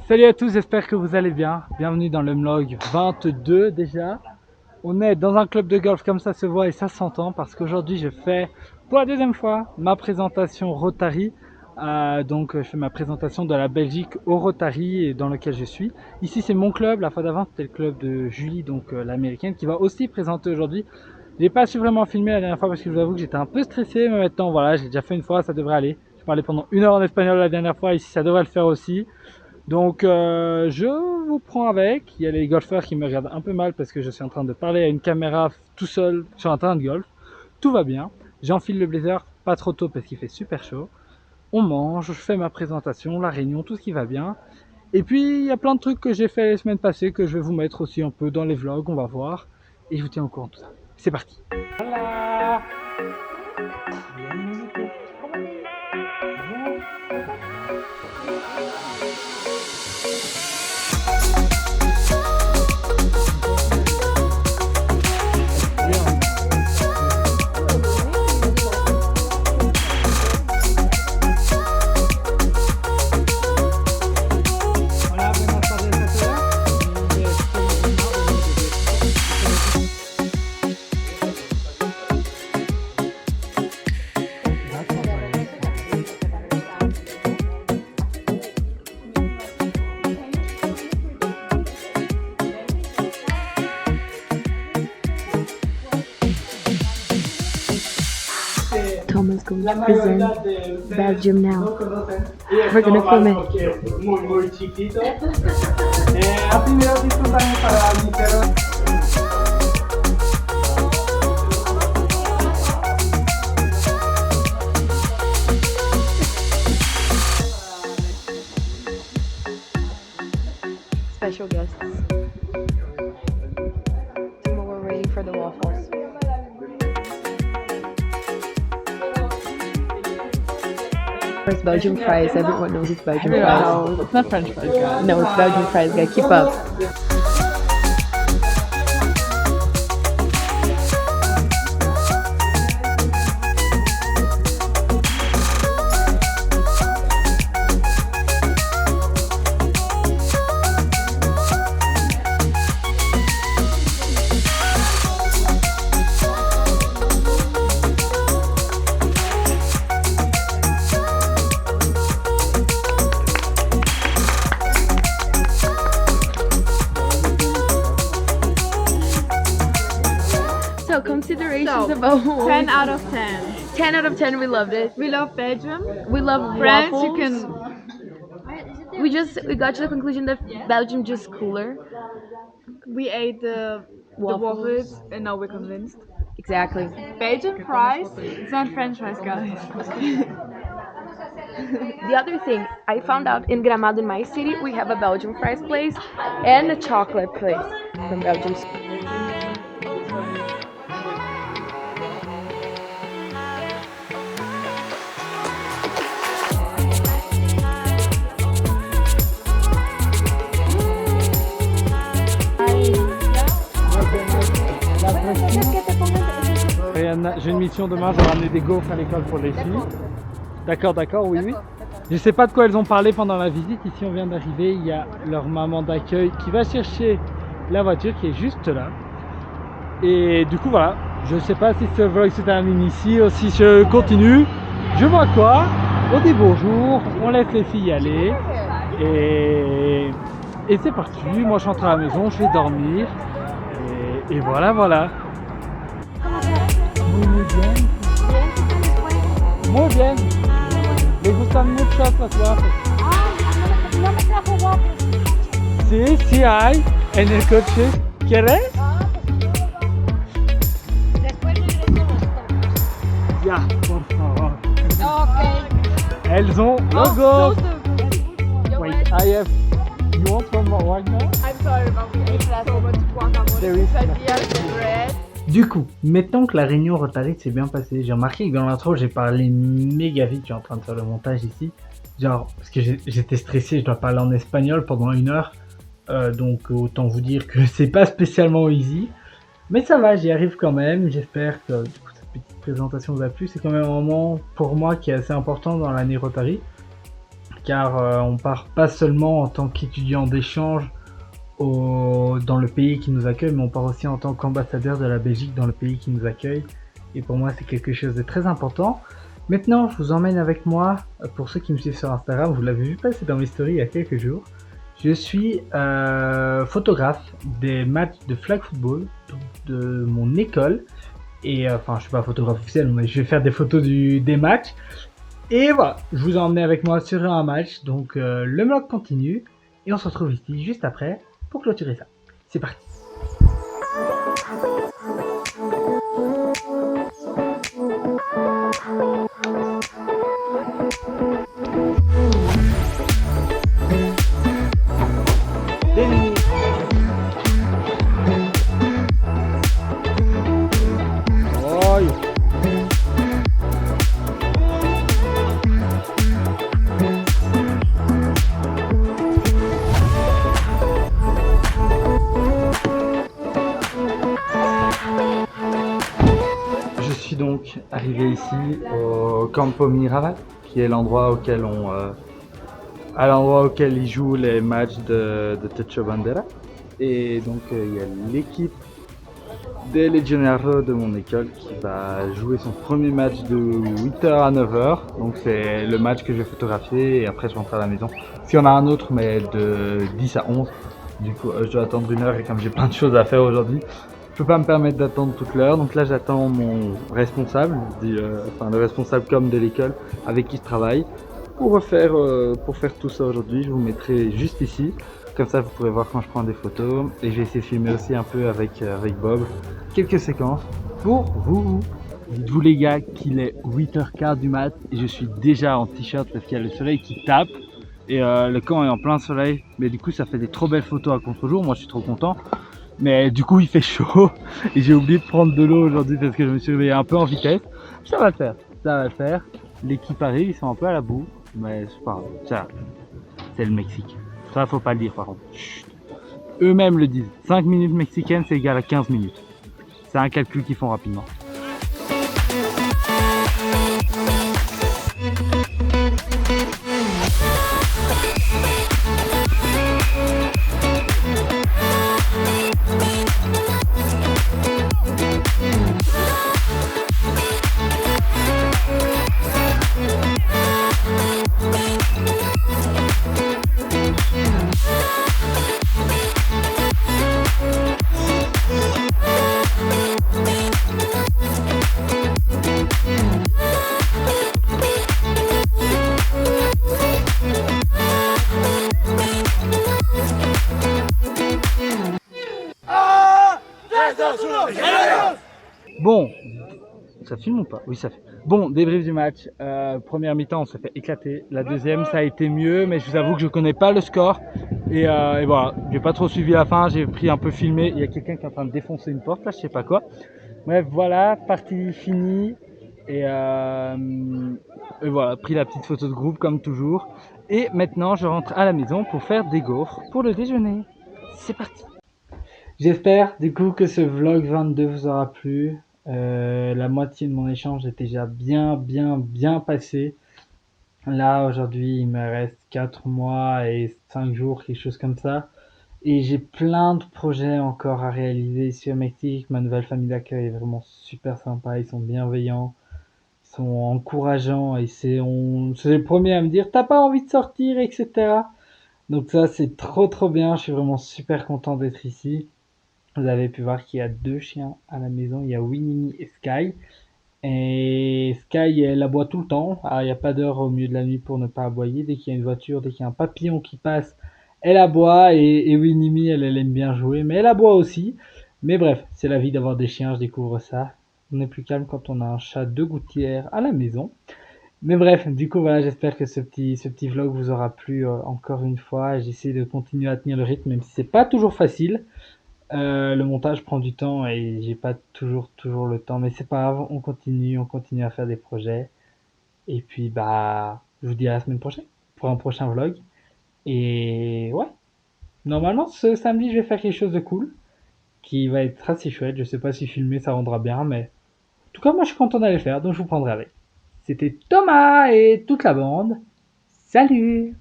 Salut à tous, j'espère que vous allez bien. Bienvenue dans le vlog 22 déjà. On est dans un club de golf comme ça se voit et ça s'entend parce qu'aujourd'hui je fais pour la deuxième fois ma présentation Rotary. Je fais ma présentation de la Belgique au Rotary et dans lequel je suis. Ici c'est mon club, la fois d'avant c'était le club de Julie, l'américaine, qui va aussi présenter aujourd'hui. J'ai pas su vraiment filmer la dernière fois parce que je vous avoue que j'étais un peu stressé, mais maintenant voilà, j'ai déjà fait une fois, ça devrait aller. Je parlais pendant 1 heure en espagnol la dernière fois, ici ça devrait le faire aussi. Je vous prends avec. Il y a les golfeurs qui me regardent un peu mal parce que je suis en train de parler à une caméra tout seul sur un terrain de golf. Tout va bien. J'enfile le blazer pas trop tôt parce qu'il fait super chaud. On mange, je fais ma présentation, la réunion, tout ce qui va bien. Et puis il y a plein de trucs que j'ai fait les semaines passées que je vais vous mettre aussi un peu dans les vlogs, on va voir. Et je vous tiens au courant de tout ça. C'est parti. Voilà. Thomas going to present Belgium now. We're gonna film it. Muy, muy chiquito. Primero disculpame para mi perro. Special guests. We're waiting for the waffles. First Belgian fries. Everyone knows it's Belgian fries. No, it's not French fries, guys. No, it's Belgian fries, guys. Keep up. So considerations about 10 out of 10. 10 out of 10. We loved it. We love Belgium. We love France, waffles. you can. We got to the conclusion that Belgium just cooler. We ate the waffles and now we're convinced. Exactly. Belgian fries. It's not French fries, guys. The other thing I found out in Gramado, in my city, we have a Belgian fries place and a chocolate place from Belgium. J'ai une mission demain, je vais ramener des gaufres à l'école pour les filles. D'accord, oui, oui. Je sais pas de quoi elles ont parlé pendant la visite. Ici, on vient d'arriver. Il y a leur maman d'accueil qui va chercher la voiture qui est juste là. Et du coup, voilà. Je sais pas si ce vlog se termine ici ou si je continue. Je vois quoi. On dit bonjour, on laisse les filles aller. Et c'est parti. Moi, je rentre à la maison, je vais dormir. Et voilà, voilà. Muy bien. Muy bien. Me gustan mucho las waffles. No me trajo waffles. Sí, sí hay en el coche. ¿Quieres? Después regreso los Ya, por favor. Ok. Elles ont le go. Wait, I have. You want one more right now? I'm sorry, but we ate so much guacamole. There is- Quesadillas and bread. Du coup, mettons que la réunion Rotary s'est bien passée. J'ai remarqué que dans l'intro, j'ai parlé méga vite. Je suis en train de faire le montage ici. Genre, parce que j'étais stressé, je dois parler en espagnol pendant 1 heure. Donc, autant vous dire que c'est pas spécialement easy. Mais ça va, j'y arrive quand même. J'espère que du coup, cette petite présentation vous a plu. C'est quand même un moment pour moi qui est assez important dans l'année Rotary. car on part pas seulement en tant qu'étudiant d'échange dans le pays qui nous accueille, mais on part aussi en tant qu'ambassadeur de la Belgique dans le pays qui nous accueille. Et pour moi, c'est quelque chose de très important. Maintenant, je vous emmène avec moi, pour ceux qui me suivent sur Instagram, vous l'avez vu passer dans mes stories il y a quelques jours. Je suis photographe des matchs de flag football de mon école. Et enfin, je suis pas photographe officiel, mais je vais faire des photos des matchs. Et voilà, je vous ai emmené avec moi sur un match. Donc le vlog continue. Et on se retrouve ici juste après pour clôturer ça. C'est parti. Je suis donc arrivé ici au Campo Miraval, qui est l'endroit auquel ils jouent les matchs de Techo Bandera. Et donc il y a l'équipe des Legionnaires de mon école qui va jouer son premier match de 8h à 9h. Donc c'est le match que je vais photographier et après je rentre à la maison. S'il y en a un autre, mais de 10 à 11. Du coup je dois attendre 1 heure et comme j'ai plein de choses à faire aujourd'hui, je peux pas me permettre d'attendre toute l'heure. Donc là j'attends mon responsable, le responsable com de l'école avec qui je travaille pour faire tout ça aujourd'hui. Je vous mettrai juste ici. Comme ça vous pourrez voir quand je prends des photos. Et j'ai essayé de filmer aussi un peu avec Bob quelques séquences pour vous. Dites-vous les gars qu'il est 8h15 du mat et je suis déjà en t-shirt parce qu'il y a le soleil qui tape. Et le camp est en plein soleil. Mais du coup ça fait des trop belles photos à contre-jour. Moi je suis trop content. Mais du coup il fait chaud. Et j'ai oublié de prendre de l'eau aujourd'hui parce que je me suis réveillé un peu en vitesse. Ça va le faire, ça va le faire. L'équipe arrive, ils sont un peu à la boue. Mais c'est pas grave, ça, c'est le Mexique. Ça, faut pas le dire par contre. Chut. Eux-mêmes le disent. 5 minutes mexicaines, c'est égal à 15 minutes. C'est un calcul qu'ils font rapidement. Bon, ça filme ou pas? Oui, ça fait. Bon, débrief du match. Première mi-temps, on s'est fait éclater. La deuxième, ça a été mieux, mais je vous avoue que je connais pas le score. Et voilà, j'ai pas trop suivi la fin. J'ai pris un peu filmé. Il y a quelqu'un qui est en train de défoncer une porte, là, je sais pas quoi. Bref, voilà, partie finie. Et voilà, pris la petite photo de groupe comme toujours. Et maintenant, je rentre à la maison pour faire des gaufres pour le déjeuner. C'est parti. J'espère du coup que ce vlog 22 vous aura plu. La moitié de mon échange est déjà bien passé. Là aujourd'hui il me reste 4 mois et 5 jours, quelque chose comme ça. Et j'ai plein de projets encore à réaliser ici au Mexique. Ma nouvelle famille d'accueil est vraiment super sympa, ils sont bienveillants, ils sont encourageants et c'est les premiers à me dire t'as pas envie de sortir, etc. Donc ça c'est trop bien, je suis vraiment super content d'être ici. Vous avez pu voir qu'il y a 2 chiens à la maison, il y a Winnie et Sky. Et Sky, elle aboie tout le temps. Il n'y a pas d'heure au milieu de la nuit pour ne pas aboyer. Dès qu'il y a une voiture, dès qu'il y a un papillon qui passe, elle aboie. Et Winnie, elle aime bien jouer, mais elle aboie aussi. Mais bref, c'est la vie d'avoir des chiens, je découvre ça. On est plus calme quand on a un chat de gouttière à la maison. Mais bref, du coup, voilà, j'espère que ce petit vlog vous aura plu encore une fois. J'essaie de continuer à tenir le rythme, même si c'est pas toujours facile. Le montage prend du temps et j'ai pas toujours le temps, mais c'est pas grave, on continue à faire des projets. Et puis bah, je vous dis à la semaine prochaine pour un prochain vlog. Et ouais, normalement ce samedi je vais faire quelque chose de cool qui va être assez chouette. Je sais pas si filmer ça rendra bien, mais en tout cas moi je suis content d'aller le faire, donc je vous prendrai avec. C'était Thomas et toute la bande. Salut!